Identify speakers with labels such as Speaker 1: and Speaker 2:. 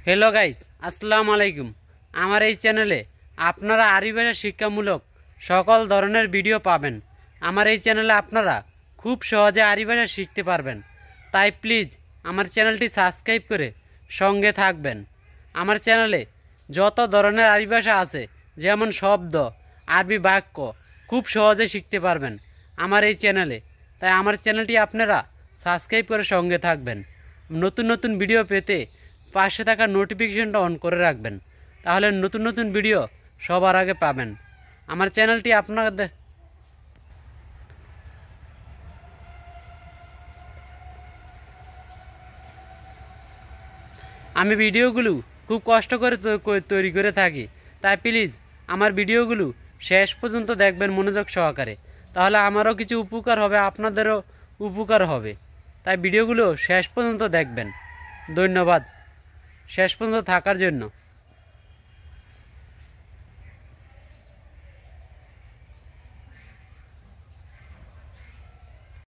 Speaker 1: Hello guys আসসালামু আলাইকুম। আমার এই চ্যানেলে আপনারা আরবি ভাষা শিক্ষামূলক সকল ধরনের ভিডিও পাবেন। আমার এই চ্যানেলে আপনারা খুব সহজে আরবি ভাষা শিখতে পারবেন। তাই প্লিজ আমার চ্যানেলটি সাবস্ক্রাইব করে সঙ্গে থাকবেন। আমার চ্যানেলে যত ধরনের আরবি ভাষা আছে, যেমন শব্দ, আরবি বাক্য খুব সহজে শিখতে পারবেন আমার এই চ্যানেলে। তাই আমার চ্যানেলটি আপনারা সাবস্ক্রাইব করে সঙ্গে থাকবেন। নতুন নতুন ভিডিও পেতে পাশে থাকা নোটিফিকেশনটা অন করে রাখবেন, তাহলে নতুন নতুন ভিডিও সবার আগে পাবেন। আমার চ্যানেলটি আপনাদের আমি ভিডিওগুলো খুব কষ্ট করে তৈরি করে থাকি। তাই প্লিজ আমার ভিডিওগুলো শেষ পর্যন্ত দেখবেন মনোযোগ সহকারে, তাহলে আমারও কিছু উপকার হবে, আপনাদেরও উপকার হবে। তাই ভিডিওগুলো শেষ পর্যন্ত দেখবেন। ধন্যবাদ শেষ পর্যন্ত থাকার জন্য।